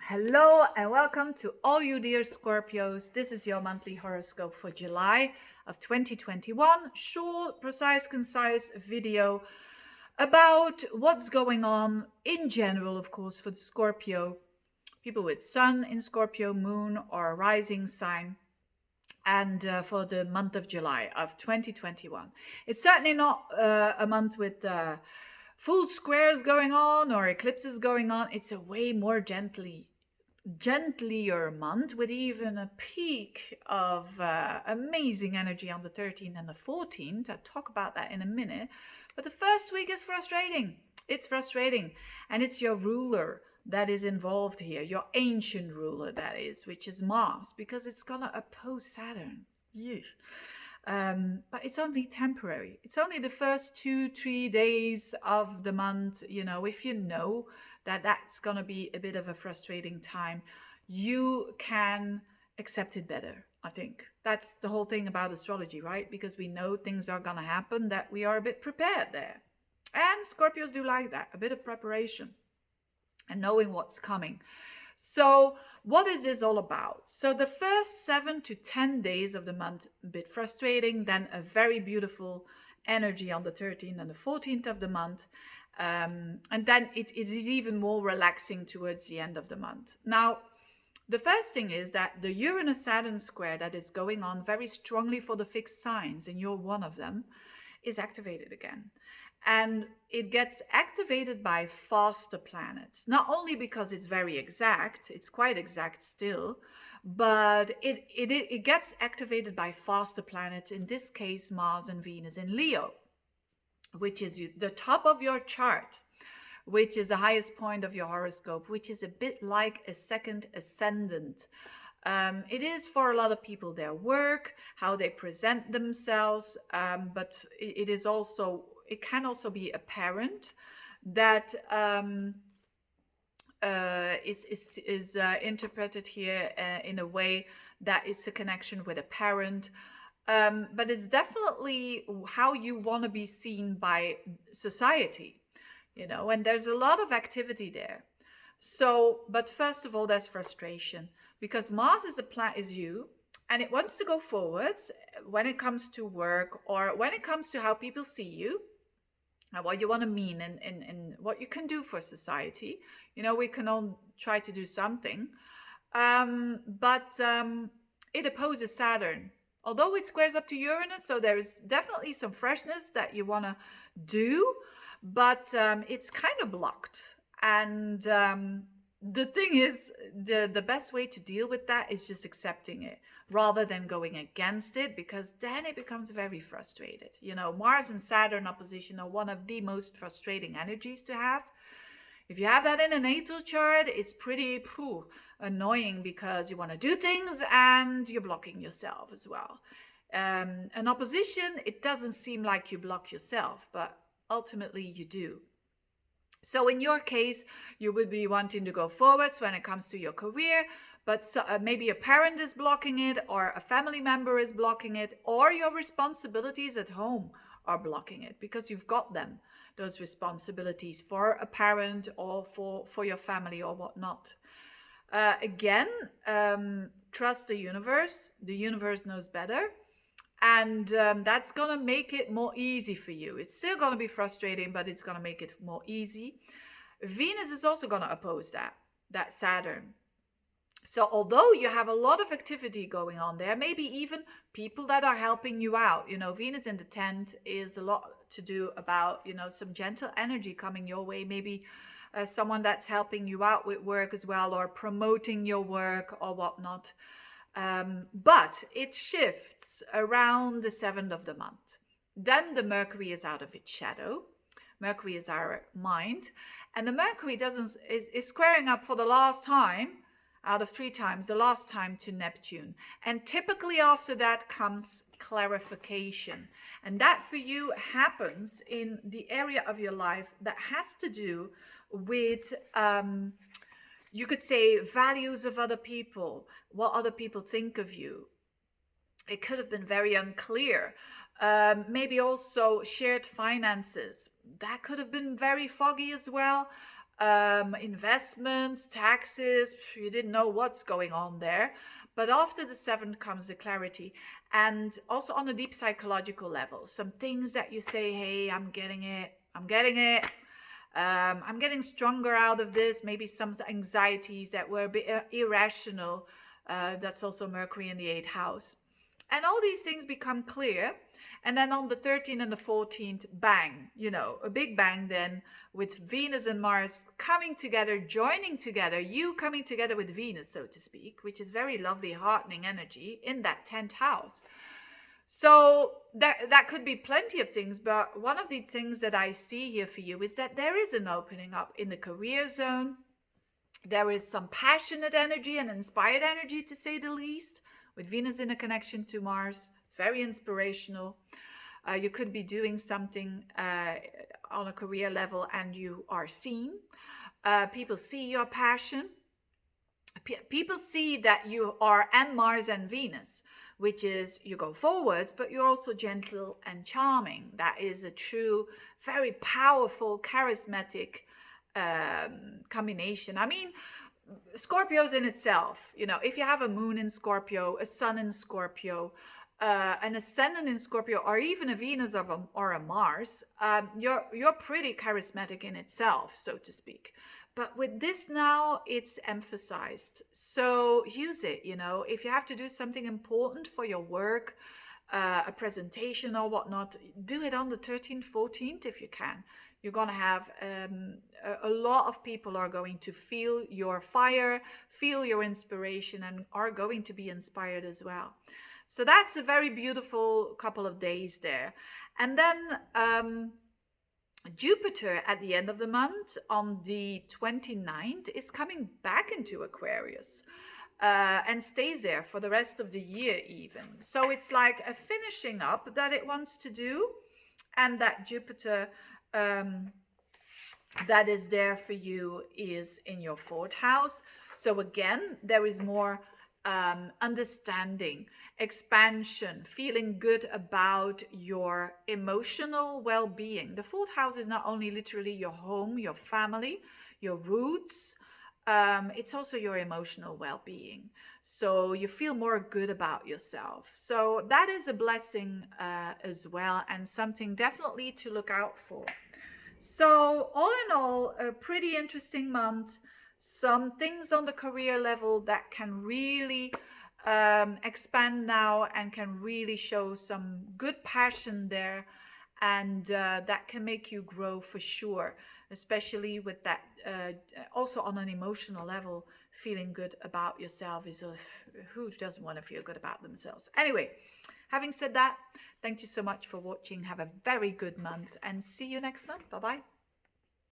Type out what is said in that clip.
Hello and welcome to all you dear Scorpios. This is your monthly horoscope for July of 2021. Short, precise, concise video about what's going on in general, of course, for the Scorpio. People with Sun in Scorpio, Moon, or a rising sign. And for the month of July of 2021. It's certainly not a month with full squares going on or eclipses going on. It's a way more gentler month with even a peak of amazing energy on the 13th and the 14th. I'll talk about that in a minute. But the first week is frustrating. It's frustrating. And it's your ruler that is involved here, your ancient ruler, that is, which is Mars, because it's going to oppose Saturn. Yeah. But it's only temporary. It's only the first 2-3 days of the month. If you know that that's going to be a bit of a frustrating time, you can accept it better. I think that's the whole thing about astrology, right? Because we know things are going to happen, that we are a bit prepared there. And Scorpios do like that, a bit of preparation and knowing what's coming. So what is this all about? So the first 7 to 10 days of the month, a bit frustrating, then a very beautiful energy on the 13th and the 14th of the month. And then it is even more relaxing towards the end of the month. Now, the first thing is that the Uranus-Saturn square that is going on very strongly for the fixed signs, and you're one of them, is activated again. And it gets activated by faster planets, not only because it's very exact, it's quite exact still, but it gets activated by faster planets, in this case Mars and Venus in Leo, which is the top of your chart, which is the highest point of your horoscope, which is a bit like a second ascendant. It is for a lot of people their work, how they present themselves, but it can also be a parent that is interpreted here in a way that it's a connection with a parent. But it's definitely how you want to be seen by society, and there's a lot of activity there. So, but first of all, there's frustration because Mars is you, and it wants to go forwards when it comes to work or when it comes to how people see you and what you want to mean and what you can do for society. We can all try to do something, but it opposes Saturn. Although it squares up to Uranus, so there's definitely some freshness that you want to do, but it's kind of blocked. And the thing is, the best way to deal with that is just accepting it rather than going against it, because then it becomes very frustrated. Mars and Saturn opposition are one of the most frustrating energies to have. If you have that in a natal chart, it's pretty annoying because you want to do things and you're blocking yourself as well. An opposition, it doesn't seem like you block yourself, but ultimately you do. So in your case, you would be wanting to go forwards when it comes to your career, but maybe a parent is blocking it, or a family member is blocking it, or your responsibilities at home are blocking it because you've got them, those responsibilities for a parent or for your family or whatnot. Again, trust the universe. The universe knows better. And that's going to make it more easy for you. It's still going to be frustrating, but it's going to make it more easy. Venus is also going to oppose that Saturn. So although you have a lot of activity going on there, maybe even people that are helping you out, Venus in the 10th is a lot to do about, some gentle energy coming your way, maybe someone that's helping you out with work as well, or promoting your work or whatnot. But it shifts around the 7th of the month. Then the Mercury is out of its shadow. Mercury is our mind. And the Mercury is squaring up for the last time, out of 3 times, the last time to Neptune. And typically after that comes clarification. And that for you happens in the area of your life that has to do with you could say values of other people, what other people think of you. It could have been very unclear. Maybe also shared finances. That could have been very foggy as well. investments, taxes. You didn't know what's going on there. But after the seventh comes the clarity. And also on a deep psychological level, some things that you say, hey, I'm getting it. I'm getting it. I'm getting stronger out of this. Maybe some anxieties that were a bit irrational. That's also Mercury in the eighth house. And all these things become clear. And then on the 13th and the 14th, bang, a big bang then with Venus and Mars coming together, joining together, you coming together with Venus, so to speak, which is very lovely, heartening energy in that 10th house. So that could be plenty of things, but one of the things that I see here for you is that there is an opening up in the career zone. There is some passionate energy and inspired energy, to say the least, with Venus in a connection to Mars. It's very inspirational. You could be doing something on a career level and you are seen. People see your passion. People see that you are and Mars and Venus, which is you go forwards, but you're also gentle and charming. That is a true, very powerful, charismatic combination. I mean, Scorpio's in itself, if you have a moon in Scorpio, a sun in Scorpio, an ascendant in Scorpio, or even a Venus or a Mars, you're pretty charismatic in itself, so to speak. But with this now, it's emphasized. So use it, if you have to do something important for your work, a presentation or whatnot, do it on the 13th, 14th if you can. You're going to have a lot of people are going to feel your fire, feel your inspiration, and are going to be inspired as well. So that's a very beautiful couple of days there. And then Jupiter at the end of the month on the 29th is coming back into Aquarius and stays there for the rest of the year even. So it's like a finishing up that it wants to do, and that Jupiter that is there for you is in your fourth house. So again, there is more understanding, expansion, feeling good about your emotional well-being. The fourth house is not only literally your home, your family, your roots, it's also your emotional well-being. So you feel more good about yourself. So that is a blessing as well, and something definitely to look out for. So all in all, a pretty interesting month. Some things on the career level that can really expand now and can really show some good passion there, and that can make you grow for sure, especially with that also on an emotional level. Feeling good about yourself is who doesn't want to feel good about themselves? Anyway, having said that, thank you so much for watching. Have a very good month and see you next month. Bye bye.